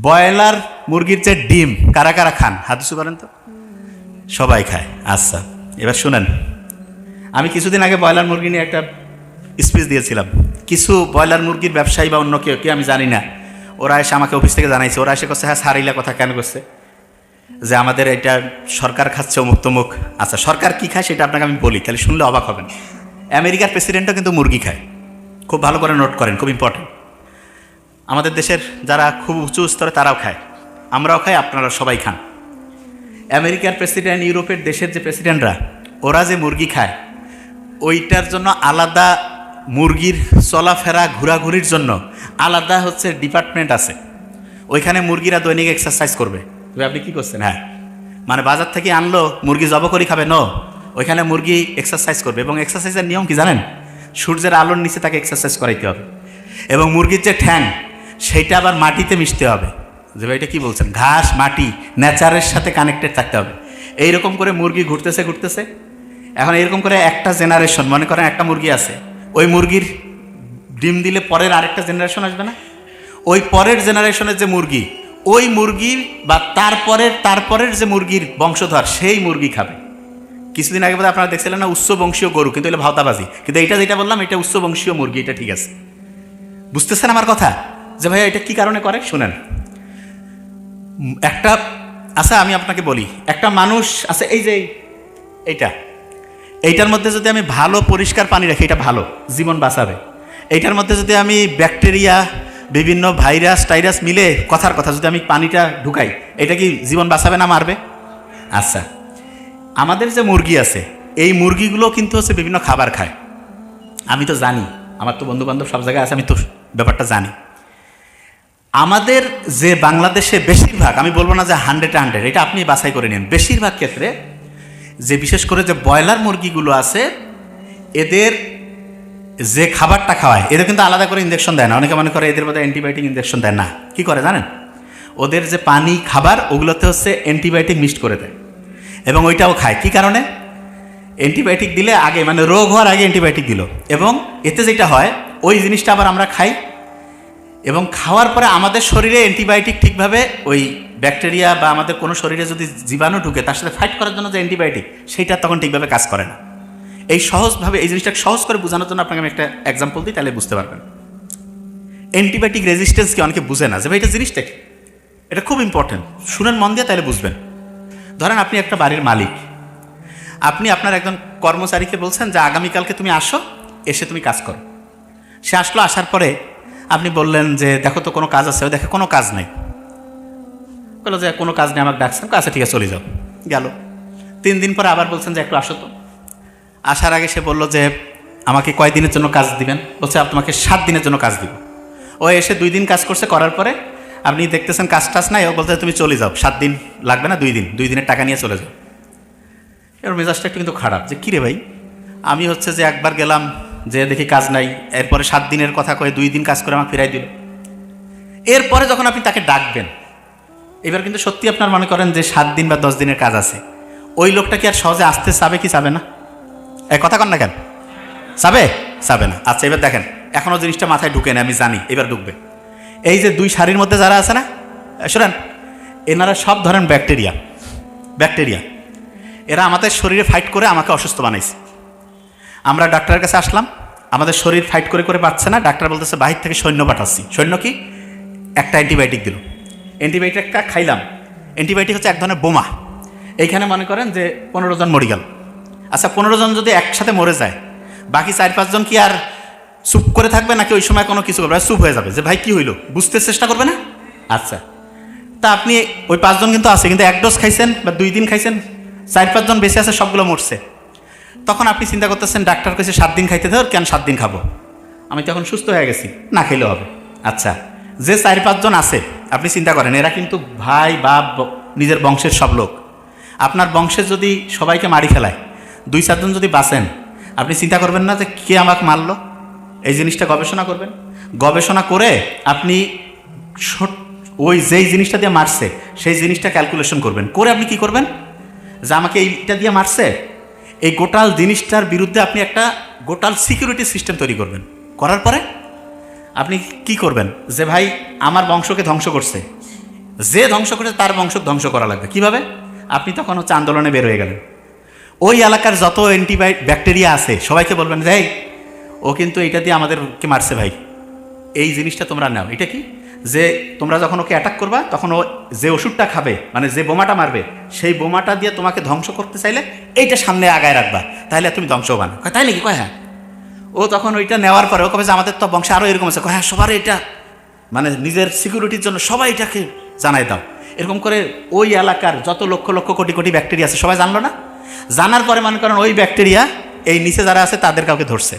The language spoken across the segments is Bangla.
ব্রয়লার মুরগির যে ডিম কারা কারা খান হাত উঁচু করেন তো। সবাই খায়। আচ্ছা, এবার শুনেন, আমি কিছুদিন আগে ব্রয়লার মুরগি নিয়ে একটা স্পিচ দিয়েছিলাম। কিছু ব্রয়লার মুরগির ব্যবসায়ী বা অন্য কেউ কি আমি জানি না, ওরা এসে আমাকে অফিস থেকে জানাইছে, ওরা এসে করছে হ্যাঁ সারিলা কথা কেন করছে যে আমাদের এটা সরকার খাচ্ছে অমুক তমুক। আচ্ছা, সরকার কী খায় সেটা আপনাকে আমি বলি, তাহলে শুনলে অবাক হবেন। আমেরিকার প্রেসিডেন্টও কিন্তু মুরগি খায়, খুব ভালো করে নোট করেন, খুব ইম্পর্টেন্ট। আমাদের দেশের যারা খুব উঁচু স্তরে তারাও খায়, আমরাও খাই, আপনারা সবাই খান। আমেরিকার প্রেসিডেন্ট, ইউরোপের দেশের যে প্রেসিডেন্টরা, ওরা যে মুরগি খায় ওইটার জন্য আলাদা, মুরগির চলাফেরা ঘোরাঘুরির জন্য আলাদা হচ্ছে ডিপার্টমেন্ট আছে। ওইখানে মুরগিরা দৈনিক এক্সারসাইজ করবে। তবে আপনি কী করছেন? হ্যাঁ, মানে বাজার থেকে আনলো মুরগি জব করে খাবে? নো, ওইখানে মুরগি এক্সারসাইজ করবে। এবং এক্সারসাইজের নিয়ম কি জানেন? সূর্যের আলোর নিচে তাকে এক্সারসাইজ করাইতে হবে। এবং মুরগির যে ঠ্যাং সেইটা আবার মাটিতে মিশতে হবে। যে ভাই এটা কী বলছেন? ঘাস, মাটি, নেচারের সাথে কানেক্টেড থাকতে হবে। এইরকম করে মুরগি ঘুরতেছে ঘুরতেছে। এখন এরকম করে একটা জেনারেশন, মনে করেন একটা মুরগি আছে, ওই মুরগির ডিম দিলে পরের আরেকটা জেনারেশন আসবে না? ওই পরের জেনারেশনের যে মুরগি, ওই মুরগির বা তারপরের যে মুরগির বংশধর, সেই মুরগি খাবে। কিছুদিন আগে বোধহয় আপনারা দেখছিলেন না উচ্চ বংশীয় গরু, কিন্তু এটা ভাওতাবাজি। কিন্তু এইটা যেটা বললাম এটা উচ্চ বংশীয় মুরগি, এটা ঠিক আছে। বুঝতেছেন আমার কথা? যে ভাইয়া এটা কি কারণে করে শুনেন। একটা আচ্ছা আমি আপনাকে বলি, একটা মানুষ আছে, এই যে এইটার মধ্যে যদি আমি ভালো পরিষ্কার পানি রাখি, এটা ভালো, জীবন বাঁচাবে। এইটার মধ্যে যদি আমি ব্যাকটেরিয়া, বিভিন্ন ভাইরাস টাইরাস মিলে, কথার কথা, যদি আমি পানিটা ঢুকাই, এটা কি জীবন বাঁচাবে না মারবে? আচ্ছা, আমাদের যে মুরগি আছে, এই মুরগিগুলো কিন্তু হচ্ছে বিভিন্ন খাবার খায়। আমি তো জানি, আমার তো বন্ধুবান্ধব সব জায়গায় আছে, আমি তো ব্যাপারটা জানি। আমাদের যে বাংলাদেশে বেশিরভাগ, আমি বলবো না যে 100, এটা আপনি বাছাই করে নিন, বেশিরভাগ ক্ষেত্রে যে বিশেষ করে যে ব্রয়লার মুরগিগুলো আছে, এদের যে খাবারটা খাওয়ায়, এদের কিন্তু আলাদা করে ইঞ্জেকশন দেয় না। অনেকে মনে করে এদের মধ্যে অ্যান্টিবায়োটিক ইঞ্জেকশন দেয় না। কি করে জানেন? ওদের যে পানি, খাবার, ওগুলোতে হচ্ছে অ্যান্টিবায়োটিক মিক্সড করে দেয় এবং ওইটাও খায়। কি কারণে? অ্যান্টিবায়োটিক দিলে আগে, মানে রোগ হওয়ার আগে অ্যান্টিবায়োটিক দিল, এবং এতে যেটা হয় ওই জিনিসটা আবার আমরা খাই, এবং খাওয়ার পরে আমাদের শরীরে অ্যান্টিবায়োটিক ঠিকভাবে ওই ব্যাকটেরিয়া বা আমাদের কোনো শরীরে যদি জীবাণু ঢুকে তার সাথে ফাইট করার জন্য যে অ্যান্টিবায়োটিক, সেইটা তখন ঠিকভাবে কাজ করে না। এই সহজভাবে এই জিনিসটাকে সহজ করে বোঝানোর জন্য আপনাকে আমি একটা এক্সাম্পল দিই, তাহলে বুঝতে পারবেন। অ্যান্টিবায়োটিক রেজিস্ট্যান্স কি অনেকে বুঝে না, যে ভাই এটা জিনিসটা কি, এটা খুব ইম্পর্টেন্ট, শুনেন মন দিয়ে, তাহলে বুঝবেন। ধরেন আপনি একটা বাড়ির মালিক, আপনি আপনার একজন কর্মচারীকে বলছেন যে আগামীকালকে তুমি আসো, এসে তুমি কাজ করো। সে আসলো, আসার পরে আপনি বললেন যে দেখো তো কোনো কাজ আছে, দেখে কোনো কাজ নেই। বললো যে কোনো কাজ নেই, আমাকে ডাকছেন, আচ্ছা ঠিক আছে চলে যাও। গেল 3 দিন পরে আবার বলছেন যে একটু আসো তো। আসার আগে সে বললো যে আমাকে কয় দিনের জন্য কাজ দিবেন? বলছে তোমাকে 7 দিনের জন্য কাজ দিব। ও এসে 2 দিন কাজ করছে, করার পরে আপনি দেখতেছেন কাজ টাজ নাই, ও বলতে তুমি চলে যাও, 7 দিন লাগবে না, 2 দিন, 2 দিনের টাকা নিয়ে চলে যাও। এর মেজাজটা একটু কিন্তু খারাপ, যে কিরে ভাই, আমি হচ্ছে যে একবার গেলাম, যে দেখি কাজ নাই, এরপরে 7 দিনের কথা কয়ে 2 দিন কাজ করে আমাকে ফিরাই দিল। এরপরে যখন আপনি তাকে ডাকবেন, এবার কিন্তু সত্যি আপনার মনে করেন যে 7 দিন বা 10 দিনের কাজ আছে, ওই লোকটা কি আর সহজে আসতে চাবে কি চাবে না? এই কথা কন না কেন? চাবে না। আচ্ছা এবার দেখেন, এখনও জিনিসটা মাথায় ঢুকে না, আমি জানি এবার ঢুকবে। এই যে 2 সারির মধ্যে যারা আছে না, শোনেন, এনারা সব ধরেন ব্যাকটেরিয়া, এরা আমাদের শরীরে ফাইট করে আমাকে অসুস্থ বানাইছে। আমরা ডাক্তারের কাছে আসলাম, আমাদের শরীর ফাইট করে করে পাচ্ছে না, ডাক্তার বলতেছে বাহির থেকে সৈন্য পাঠাচ্ছি। সৈন্য কি? একটা অ্যান্টিবায়োটিক দিল, অ্যান্টিবায়োটিকটা খাইলাম। অ্যান্টিবায়োটিক হচ্ছে এক ধরনের বোমা। এইখানে মনে করেন যে 15 জন মরে গেল। আচ্ছা 15 জন যদি একসাথে মরে যায়, বাকি 4-5 জন কি আর চুপ করে থাকবে, নাকি ওই সময় কোনো কিছু করবে? চুপ হয়ে যাবে, যে ভাই কি হইলো, বুঝতে চেষ্টা করবে না? আচ্ছা, তা আপনি ওই 5 জন কিন্তু আছে, কিন্তু 1 ডোজ খাইছেন বা 2 দিন খাইছেন, 4-5 জন বেঁচে আছে, সবগুলো মরছে। তখন আপনি চিন্তা করতেছেন ডাক্তার কাছে 7 দিন খাইতে ধর, কেন 7 দিন খাবো, আমি তো এখন সুস্থ হয়ে গেছি, না খেলেও হবে। আচ্ছা, যে 4-5 জন আছে, আপনি চিন্তা করেন, এরা কিন্তু ভাই বাপ নিজের বংশের সব লোক। আপনার বংশের যদি সবাইকে মারি ফেলায়, 2-4 জন যদি বাঁচেন, আপনি চিন্তা করবেন না যে কে আমাকে মারলো? এই জিনিসটা গবেষণা করবেন। গবেষণা করে আপনি ওই যেই জিনিসটা দিয়ে মারছে সেই জিনিসটা ক্যালকুলেশন করবেন, করে আপনি কি করবেন, যে আমাকে এইটা দিয়ে মারছে, এই গোটাল জিনিসটার বিরুদ্ধে আপনি একটা গোটাল সিকিউরিটি সিস্টেম তৈরি করবেন। করার পরে আপনি কি করবেন, যে ভাই আমার বংশকে ধ্বংস করছে, যে ধ্বংস করেছে তার বংশ ধ্বংস করা লাগবে। কিভাবে? আপনি তখন হচ্ছে আন্দোলনে বের হয়ে গেলেন, ওই এলাকার যত ব্যাকটেরিয়া আছে সবাইকে বলবেন যে ও কিন্তু এটা দিয়ে আমাদেরকে মারছে ভাই, এই জিনিসটা তোমরা নাও। এটা কি? যে তোমরা যখন ওকে অ্যাটাক করবা তখন ও যে ওষুধটা খাবে, মানে যে বোমাটা মারবে, সেই বোমাটা দিয়ে তোমাকে ধ্বংস করতে চাইলে এইটা সামনে আগায় রাখবা, তাহলে তুমি ধ্বংস হবা না। তাই নাকি? কয় হ্যাঁ। ও তখন ওইটা নেওয়ার পরে ও কবে যে আমাদের তো বংশে আরও এরকম আছে, হ্যাঁ সবার এটা মানে নিজের সিকিউরিটির জন্য সবাই এটাকে জানাই দাও। এরকম করে ওই এলাকার যত লক্ষ লক্ষ কোটি কোটি ব্যাকটেরিয়া আছে সবাই জানলো না। জানার পরে মনে করেন ওই ব্যাকটেরিয়া এই নিচে যারা আছে তাদের কাউকে ধরছে।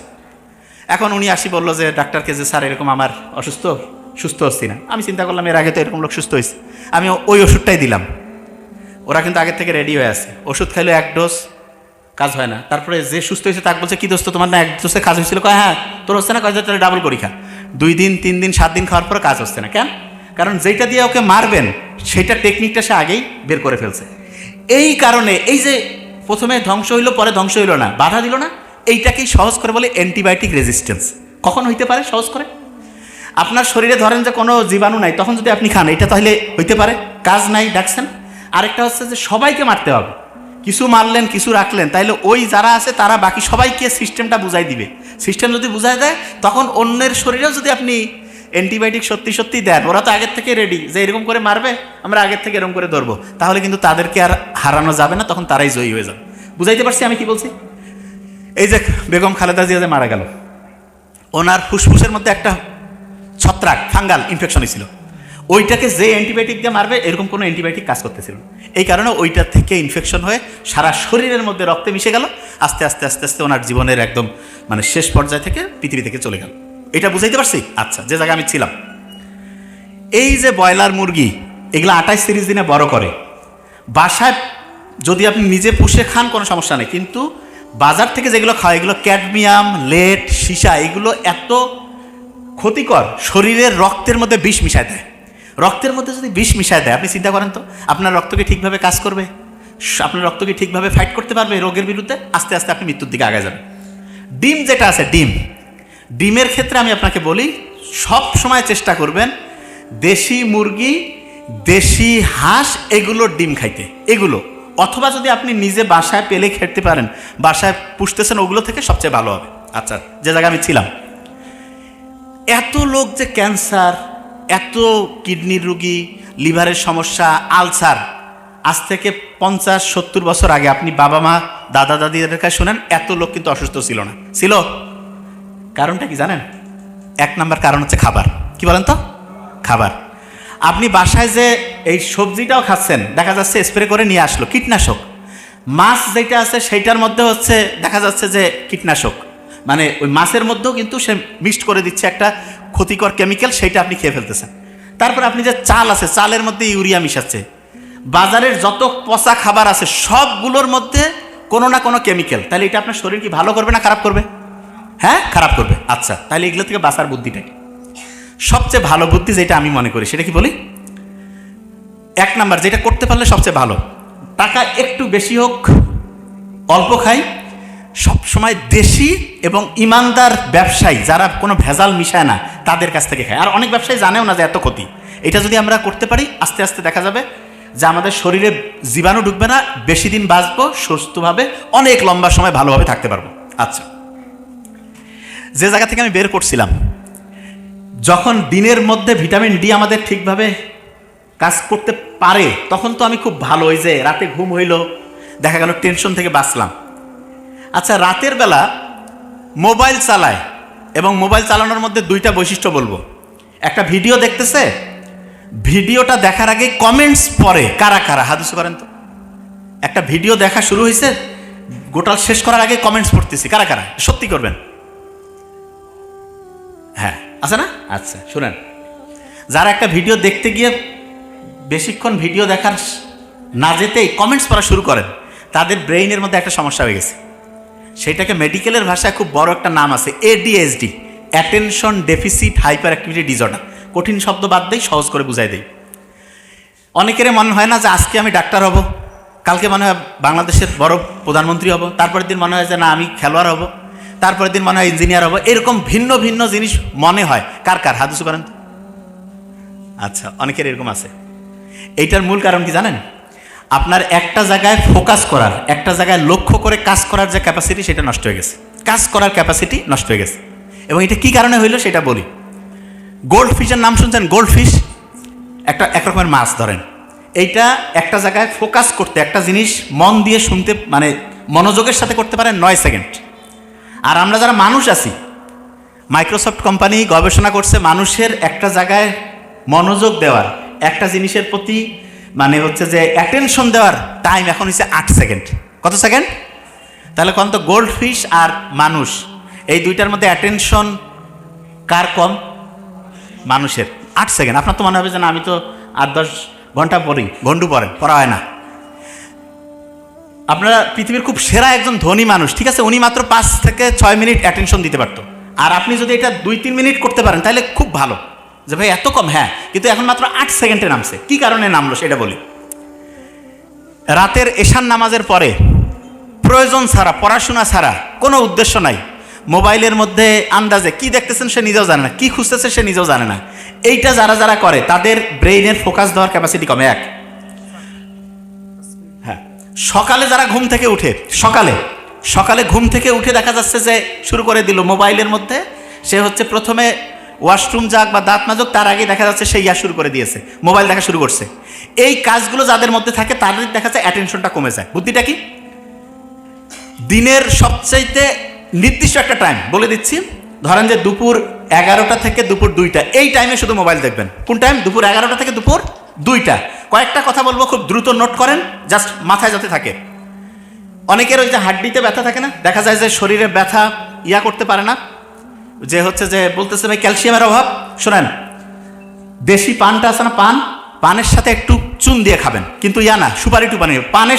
এখন উনি আসি বললো যে ডাক্তারকে যে স্যার এরকম আমার সুস্থ হচ্ছি না। আমি চিন্তা করলাম এর আগে তো এরকম লোক সুস্থ হয়েছে, আমি ওই ওষুধটাই দিলাম। ওরা কিন্তু আগের থেকে রেডি হয়ে আছে, ওষুধ খাইলো এক ডোজ, কাজ হয় না। তারপরে যে সুস্থ হয়েছে তাকে বলছে কি দোস্ত তোমার না এক ডোজে কাজ হয়েছিল? কয় হ্যাঁ। তোর হচ্ছে না? কয় তাহলে ডাবল করি খা। 2 দিন 3 দিন 7 দিন খাওয়ার পরে কাজ হচ্ছে না। কেন? কারণ যেটা দিয়ে ওকে মারবেন সেটা টেকনিকটা সে আগেই বের করে ফেলছে। এই কারণে এই যে প্রথমে ধ্বংস হইলো পরে ধ্বংস হইলো না, বাধা দিল না, এইটাকেই সহজ করে বলে অ্যান্টিবায়োটিক রেজিস্ট্যান্স। কখন হইতে পারে সহজ করে? আপনার শরীরে ধরেন যে কোনো জীবাণু নাই, তখন যদি আপনি খান এটা তাহলে হইতে পারে, কাজ নাই, ডাকছেন। আরেকটা হচ্ছে যে সবাইকে মারতে হবে, কিছু মারলেন কিছু রাখলেন, তাইলে ওই যারা আছে তারা বাকি সবাইকে সিস্টেমটা বুঝাই দিবে। সিস্টেম যদি বুঝাই দেয় তখন অন্যের শরীরেও যদি আপনি অ্যান্টিবায়োটিক সত্যি সত্যি দেন, ওরা তো আগের থেকে রেডি যে এরকম করে মারবে, আমরা আগের থেকে এরকম করে ধরবো, তাহলে কিন্তু তাদেরকে আর হারানো যাবে না, তখন তারাই জয়ী হয়ে যাবে। বুঝাইতে পারছি আমি কি বলছি? এই যে বেগম খালেদা জিয়া যে মারা গেল, ওনার ফুসফুসের মধ্যে একটা ছত্রাক ফাঙ্গাল ইনফেকশন হয়েছিল, ওইটাকে যে অ্যান্টিবায়োটিক দিয়ে মারবে এরকম কোনো অ্যান্টিবায়োটিক কাজ করতেছিল। এই কারণে ওইটা থেকে ইনফেকশন হয়ে সারা শরীরের মধ্যে রক্তে মিশে গেল, আস্তে আস্তে আস্তে আস্তে ওনার জীবনের একদম মানে শেষ পর্যায় থেকে পৃথিবী থেকে চলে গেল। এটা বুঝাইতে পারছি? আচ্ছা, যে জায়গায় আমি ছিলাম, এই যে ব্রয়লার মুরগি এগুলো 28-30 দিনে বড় করে, বাসায় যদি আপনি নিজে পুষে খান কোনো সমস্যা নেই, কিন্তু বাজার থেকে যেগুলো খাওয়া এগুলো ক্যাডমিয়াম, লেড, সীসা, এগুলো এত ক্ষতিকর, শরীরের রক্তের মধ্যে বিষ মিশায় দেয়। রক্তের মধ্যে যদি বিষ মিশায় দেয়, আপনি চিন্তা করেন তো আপনার রক্ত কি ঠিকভাবে কাজ করবে? আপনার রক্ত কি ঠিকভাবে ফাইট করতে পারবে রোগের বিরুদ্ধে? আস্তে আস্তে আপনি মৃত্যুর দিকে আগে যাবেন। ডিম যেটা আছে, ডিমের ক্ষেত্রে আমি আপনাকে বলি সব সময় চেষ্টা করবেন দেশি মুরগি, দেশি হাঁস এগুলোর ডিম খাইতে, এগুলো, অথবা যদি আপনি নিজে বাসায় পেলে খেতে পারেন, বাসায় পুষতেছেন, ওগুলো থেকে সবচেয়ে ভালো হবে। আচ্ছা, যে জায়গায় আমি ছিলাম, এত লোক যে ক্যান্সার, এত কিডনির রুগী, লিভারের সমস্যা, আলসার, আজ থেকে 50-70 বছর আগে আপনি বাবা মা দাদা দাদিদের কাছে শোনেন, এত লোক কিন্তু অসুস্থ ছিল না। ছিল? কারণটা কি জানেন? 1 নাম্বার কারণ হচ্ছে খাবার। কি বলেন তো? খাবার। আপনি বাসায় যে এই সবজিটাও খাচ্ছেন, দেখা যাচ্ছে স্প্রে করে নিয়ে আসলো কীটনাশক। মাছ যেটা আছে সেইটার মধ্যে হচ্ছে দেখা যাচ্ছে যে কীটনাশক, মানে ওই মাছের মধ্যেও কিন্তু সে মিক্সড করে দিচ্ছে একটা ক্ষতিকর কেমিক্যাল, সেইটা আপনি খেয়ে ফেলতেছেন। তারপর আপনি যে চাল আছে, চালের মধ্যে ইউরিয়া মিশাচ্ছে। বাজারের যত পচা খাবার আছে সবগুলোর মধ্যে কোনো না কোনো কেমিক্যাল। তাহলে এটা আপনার শরীর কি ভালো করবে না খারাপ করবে? হ্যাঁ, খারাপ করবে। আচ্ছা, তাহলে এগুলো থেকে বাঁচার বুদ্ধিটাই সবচেয়ে ভালো বুদ্ধি, যেটা আমি মনে করি সেটা কি বলি? 1 নাম্বার যেটা করতে পারলে সবচেয়ে ভালো, টাকা একটু বেশি হোক অল্প খাই, সব সময় দেশি এবং ইমানদার ব্যবসায়ী যারা কোনো ভেজাল মিশায় না তাদের কাছ থেকে খায়। আর অনেক ব্যবসায়ী জানেও না যে এত ক্ষতি। এটা যদি আমরা করতে পারি, আস্তে আস্তে দেখা যাবে যে আমাদের শরীরে জীবাণু ঢুকবে না, বেশি দিন বাঁচবো সুস্থভাবে, অনেক লম্বা সময় ভালোভাবে থাকতে পারবো। আচ্ছা, যে জায়গা থেকে আমি বের করছিলাম, যখন দিনের মধ্যে ভিটামিন ডি আমাদের ঠিকভাবে কাজ করতে পারে তখন তো আমি খুব ভালো, ওই যে রাতে ঘুম হইল, দেখা গেল টেনশন থেকে বাঁচলাম। আচ্ছা, রাতের বেলা মোবাইল চালায়, এবং মোবাইল চালানোর মধ্যে 2টা বৈশিষ্ট্য বলবো। একটা ভিডিও দেখতেছে, ভিডিওটা দেখার আগে কমেন্টস পড়ে। কারা কারা হাত উঁচু করেন তো? একটা ভিডিও দেখা শুরু হয়েছে, গোটাল শেষ করার আগে কমেন্টস পড়তেছি। কারা কারা সত্যি করবেন? হ্যাঁ, আছে না? আচ্ছা, শুনেন, যারা একটা ভিডিও দেখতে গিয়ে বেশিক্ষণ ভিডিও দেখার না যেতেই কমেন্টস পড়া শুরু করেন, তাদের ব্রেইনের মধ্যে একটা সমস্যা হয়ে গেছে। সেটাকে মেডিকেলের ভাষায় খুব বড় একটা নাম আছে, ADHD, attention deficit hyper activity disorder. কঠিন শব্দ বাদ দেই, সহজ করে বুঝাই দেই। অনেকের মনে হয় না যে আজকে আমি ডাক্তার হব, কালকে মনে হয় বাংলাদেশের বড় প্রধানমন্ত্রী হব, তারপরের দিন মনে হয় যে না আমি খেলোয়াড় হব, তারপরের দিন মনে হয় ইঞ্জিনিয়ার হব। এরকম ভিন্ন ভিন্ন জিনিস মনে হয়। কার কার হাত উঁচু করেন? আচ্ছা, অনেকের এরকম আছে। এইটার মূল কারণ কি জানেন? আপনার একটা জায়গায় ফোকাস করার, একটা জায়গায় লক্ষ্য করে কাজ করার যে ক্যাপাসিটি, সেটা নষ্ট হয়ে গেছে। কাজ করার ক্যাপাসিটি নষ্ট হয়ে গেছে। এবং এটা কী কারণে হইলো সেটা বলি। গোল্ড ফিশের নাম শুনছেন? গোল্ড ফিশ এক রকমের মাছ ধরেন। এইটা একটা জায়গায় ফোকাস করতে, একটা জিনিস মন দিয়ে শুনতে, মানে মনোযোগের সাথে করতে পারেন 9 সেকেন্ড। আর আমরা যারা মানুষ আছি, মাইক্রোসফট কোম্পানি গবেষণা করছে মানুষের একটা জায়গায় মনোযোগ দেওয়ার, একটা জিনিসের প্রতি মানে হচ্ছে যে অ্যাটেনশন দেওয়ার টাইম এখন হচ্ছে 8 সেকেন্ড। কত সেকেন্ড? তাহলে কোন তো গোল্ড ফিশ আর মানুষ, এই দুইটার মধ্যে অ্যাটেনশন কার কম? মানুষের। 8 সেকেন্ড। আপনার তো মনে হবে যে না, আমি তো 8-10 ঘন্টা পড়ি, ঘন্টু পড়া হয় না। আপনারা পৃথিবীর খুব সেরা একজন ধনী মানুষ, ঠিক আছে, উনি মাত্র 5 থেকে 6 মিনিট অ্যাটেনশন দিতে পারতো। আর আপনি যদি এটা 2-3 মিনিট করতে পারেন তাহলে খুব ভালো। যে ভাই এত কম, হ্যাঁ, কিন্তু এখন মাত্র 8 সেকেন্ডে নামছে। কি কারণে নামলো সেটা বলি। রাতের এশান নামাজের পরে প্রয়োজন ছাড়া, পড়াশোনা ছাড়া, কোনো উদ্দেশ্য নাই, মোবাইলের মধ্যে আন্দাজে কি দেখতেছেন সে নিজেও জানে না, কি খুঁজতেছে সে নিজেও জানে না। এইটা যারা যারা করে তাদের ব্রেইনের ফোকাস দেওয়ার ক্যাপাসিটি কমে। হ্যাঁ, সকালে যারা ঘুম থেকে উঠে, সকালে ঘুম থেকে উঠে দেখা যাচ্ছে যে শুরু করে দিল মোবাইলের মধ্যে, সে হচ্ছে প্রথমে ওয়াশরুম যাক বা দাঁত মাজুক, তার আগে দেখা যাচ্ছে সে শুরু করে দিয়েছে, মোবাইল দেখা শুরু করছে। এই কাজগুলো যাদের মধ্যে থাকে তাদের দেখা যায় অ্যাটেনশনটা কমে যায়। বুদ্ধিটা কি? দিনের সবচাইতে নির্দিষ্ট একটা টাইম বলে দিচ্ছি, ধরেন যে দুপুর 11টা থেকে দুপুর 2টা, এই টাইমে শুধু মোবাইল দেখবেন। কোন টাইম? দুপুর 11টা থেকে দুপুর 2টা। কয়েকটা কথা বলবো, খুব দ্রুত নোট করেন, জাস্ট মাথায় যাতে থাকে। অনেকের ওই যে হাড্ডিতে ব্যথা থাকে না, দেখা যায় যে শরীরে ব্যথা করতে পারে না, যে হচ্ছে যে বলতেছে ভাই ক্যালসিয়ামের অভাব। শোনেন, দেশি পানটা আছে না, পানের সাথে একটু চুন দিয়ে খাবেন, কিন্তু না সুপারি টুপানি, পানের